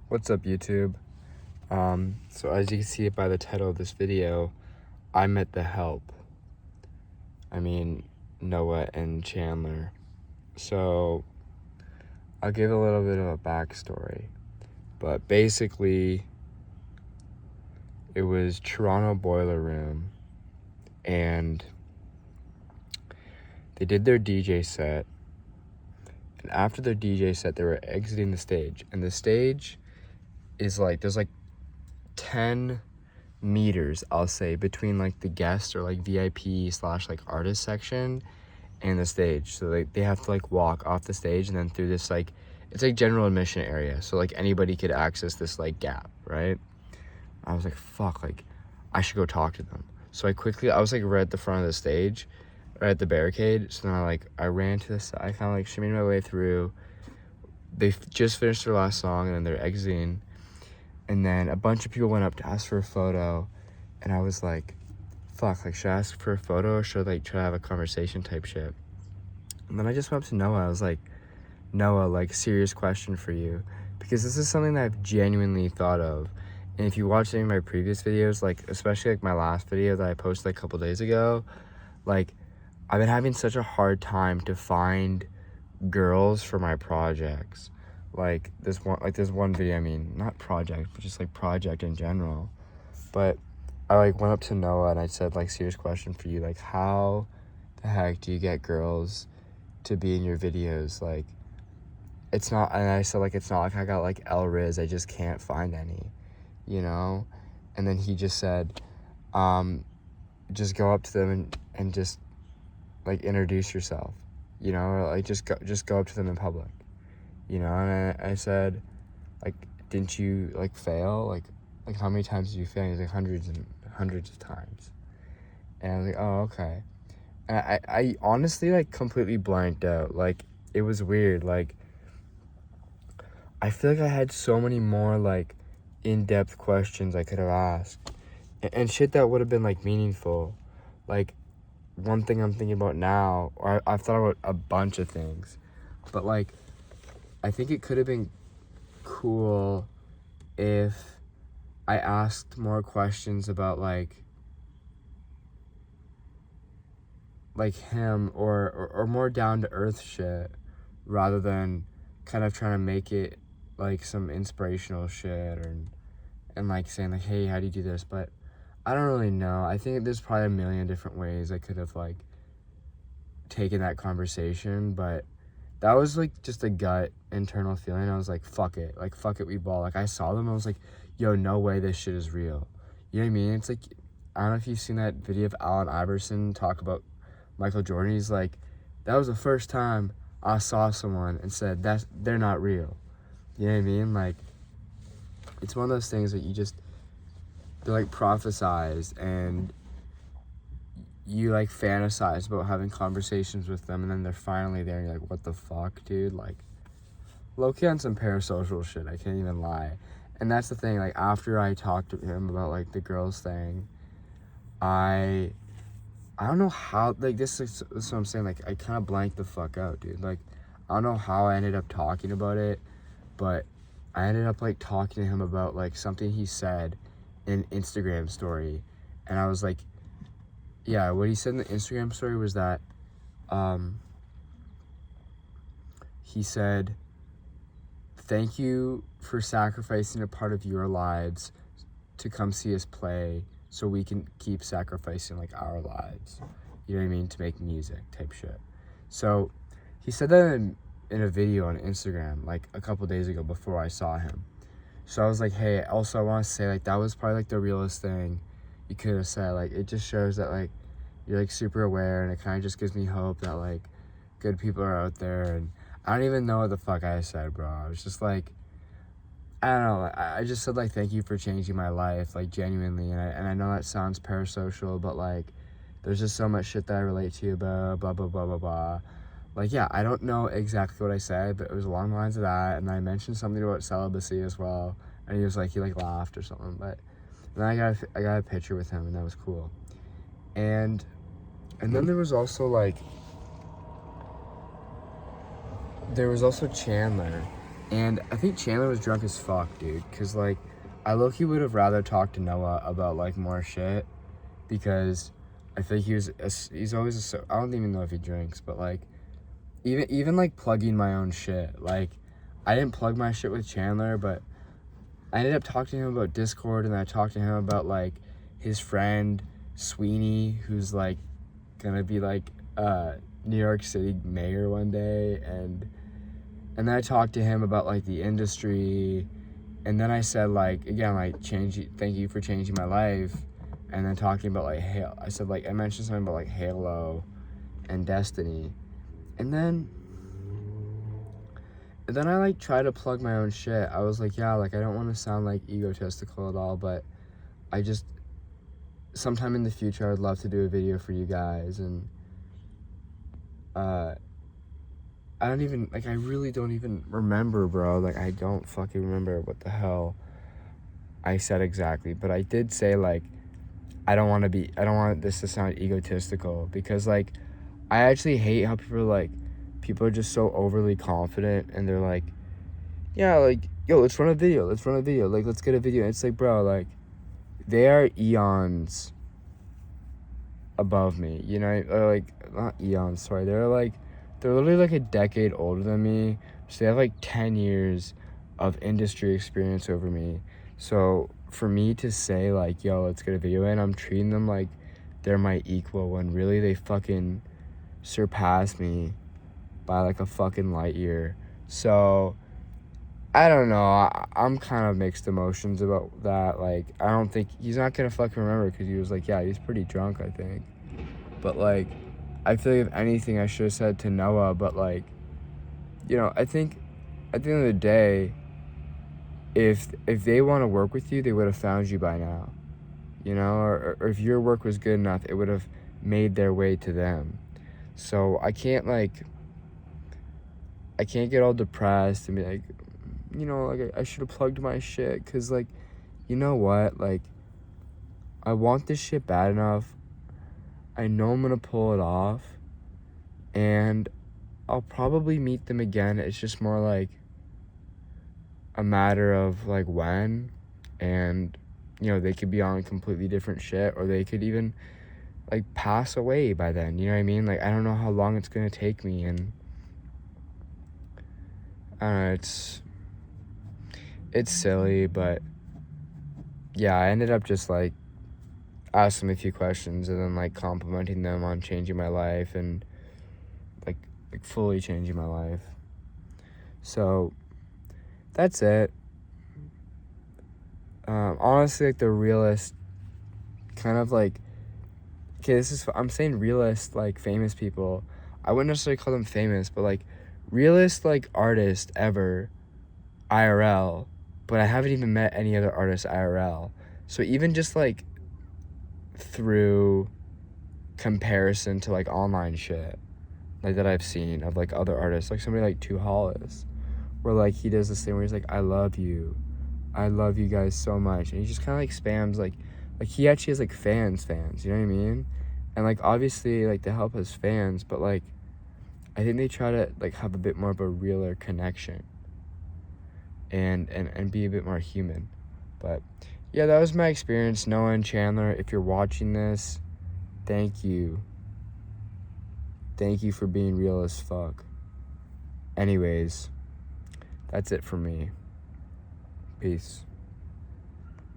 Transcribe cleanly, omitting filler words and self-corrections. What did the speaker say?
What's up, YouTube? So as you can see by the title of this video, I met the Hellp. I mean, Noah and Chandler. So I'll give a little bit of a backstory. But basically, it was Toronto Boiler Room, and they did their DJ set. And after their DJ set, they were exiting the stage. And the stage is like, there's like 10 meters, I'll say, between like the guest or like VIP slash like artist section and the stage. So they have to like walk off the stage and then through this like, it's like general admission area. So like anybody could access this like gap, right? I was like, fuck, like I should go talk to them. So I was like right at the front of the stage, right at the barricade. So then I ran to the side, I kind of like shimmied my way through. They just finished their last song and then they're exiting. And then a bunch of people went up to ask for a photo. And I was like, fuck, like, should I ask for a photo or should I, like, try to have a conversation type shit? And then I just went up to Noah. I was like, Noah, like, serious question for you. Because this is something that I've genuinely thought of. And if you watch any of my previous videos, like, especially, like, my last video that I posted, like, a couple days ago, like, I've been having such a hard time to find girls for my projects. Like, this one video, I mean, not project, but just, like, project in general. But I like went up to Noah and I said, like, serious question for you, like, how the heck do you get girls to be in your videos? Like, it's not, and I said, like, it's not like I got like Riz, I just can't find any, you know? And then he just said, just go up to them and just like introduce yourself, you know, or, like just go up to them in public, you know? And I said, like, didn't you like fail? Like how many times did you fail? He's like, hundreds and hundreds of times. And I was like, oh, okay. And I honestly like completely blanked out. Like, it was weird. Like, I feel like I had so many more like in-depth questions I could have asked and shit that would have been like meaningful. Like, one thing I'm thinking about now, or I've thought about a bunch of things, but like I think it could have been cool if I asked more questions about like him or more down to earth shit rather than kind of trying to make it like some inspirational shit and like saying like, hey, how do you do this? But I don't really know. I think there's probably a million different ways I could have like taken that conversation, but that was like just a gut internal feeling. I was like, fuck it, we ball. Like, I saw them, I was like, yo, no way this shit is real. You know what I mean? It's like, I don't know if you've seen that video of Allen Iverson talk about Michael Jordan. He's like, that was the first time I saw someone and said that they're not real. You know what I mean? Like, it's one of those things that they're like prophesized and you like fantasize about having conversations with them and then they're finally there and you're like, what the fuck, dude? Like, low-key on some parasocial shit, I can't even lie. And that's the thing, like, after I talked to him about like the girls thing, I don't know how, like, this is what I'm saying, like, I kind of blanked the fuck out, dude. Like, I don't know how I ended up talking about it, but I ended up like talking to him about like something he said in an Instagram story, and I was like, yeah, what he said in the Instagram story was that he said, thank you for sacrificing a part of your lives to come see us play so we can keep sacrificing like our lives, you know what I mean, to make music type shit. So he said that in a video on Instagram like a couple days ago before I saw him. So I was like, hey, also I want to say like that was probably like the realest thing you could have said. Like, it just shows that like you're like super aware, and it kind of just gives me hope that like good people are out there. And I don't even know what the fuck I said, bro. I was just like, I don't know, I just said like, thank you for changing my life, like, genuinely. And I know that sounds parasocial, but like there's just so much shit that I relate to you about, blah blah blah blah blah. Like, yeah, I don't know exactly what I said, but it was along the lines of that. And I mentioned something about celibacy as well, and he like laughed or something. But then I got a picture with him, and that was cool. And then there was also Chandler. And I think Chandler was drunk as fuck, dude. Because, like, I low-key would have rather talked to Noah about, like, more shit. Because I think he's always I don't even know if he drinks, but, like, even like, plugging my own shit. Like, I didn't plug my shit with Chandler, but I ended up talking to him about Discord, and I talked to him about, like, his friend Sweeney, who's, like, gonna be, like, New York City mayor one day, and then I talked to him about, like, the industry, and then I said, like, again, like, thank you for changing my life, and then talking about, like, I said, like, I mentioned something about, like, Halo and Destiny, and then I, like, tried to plug my own shit. I was like, yeah, like, I don't want to sound, like, egotistical at all, but I just, sometime in the future, I would love to do a video for you guys, and, I really don't even remember, bro. Like, I don't fucking remember what the hell I said exactly, but I did say, like, I don't want this to sound egotistical, because, like, I actually hate how people are just so overly confident, and they're like, yeah, like, yo, let's run a video, like, let's get a video. It's like, bro, like, they are eons above me, you know, or, like, not eons, sorry, they're literally, like, a decade older than me, so they have, like, 10 years of industry experience over me. So for me to say, like, yo, let's get a video in, I'm treating them like they're my equal, when really they fucking surpass me by, like, a fucking light year. So I don't know, I'm kind of mixed emotions about that. Like, I don't think he's not gonna fucking remember, because he was like, yeah, he's pretty drunk, I think. But, like, I feel like if anything I should have said to Noah, but, like, you know, I think at the end of the day, if they want to work with you, they would have found you by now, you know, or if your work was good enough, it would have made their way to them. So I can't get all depressed and be like, you know, like, I should have plugged my shit, because, like, you know what, like, I want this shit bad enough. I know I'm gonna pull it off, and I'll probably meet them again. It's just more like a matter of, like, when, and, you know, they could be on completely different shit, or they could even, like, pass away by then, you know what I mean? Like, I don't know how long it's gonna take me, and I don't know, it's silly, but yeah, I ended up just, like, asking them a few questions, and then, like, complimenting them on changing my life, and, like fully changing my life. So that's it. Honestly, like, the realist kind of, like, okay, I'm saying realist, like, famous people. I wouldn't necessarily call them famous, but, like, realist, like, artist ever, IRL, but I haven't even met any other artists IRL. So even just, like, through comparison to, like, online shit, like, that I've seen of, like, other artists, like somebody like Two Hollis, where, like, he does this thing where he's like, I love you guys so much, and he just kind of, like, spams, like he actually has, like, fans, you know what I mean? And, like, obviously, like, the Hellp has fans, but, like, I think they try to, like, have a bit more of a realer connection, and be a bit more human. But yeah, that was my experience. Noah and Chandler, if you're watching this, thank you for being real as fuck. Anyways, that's it for me. Peace.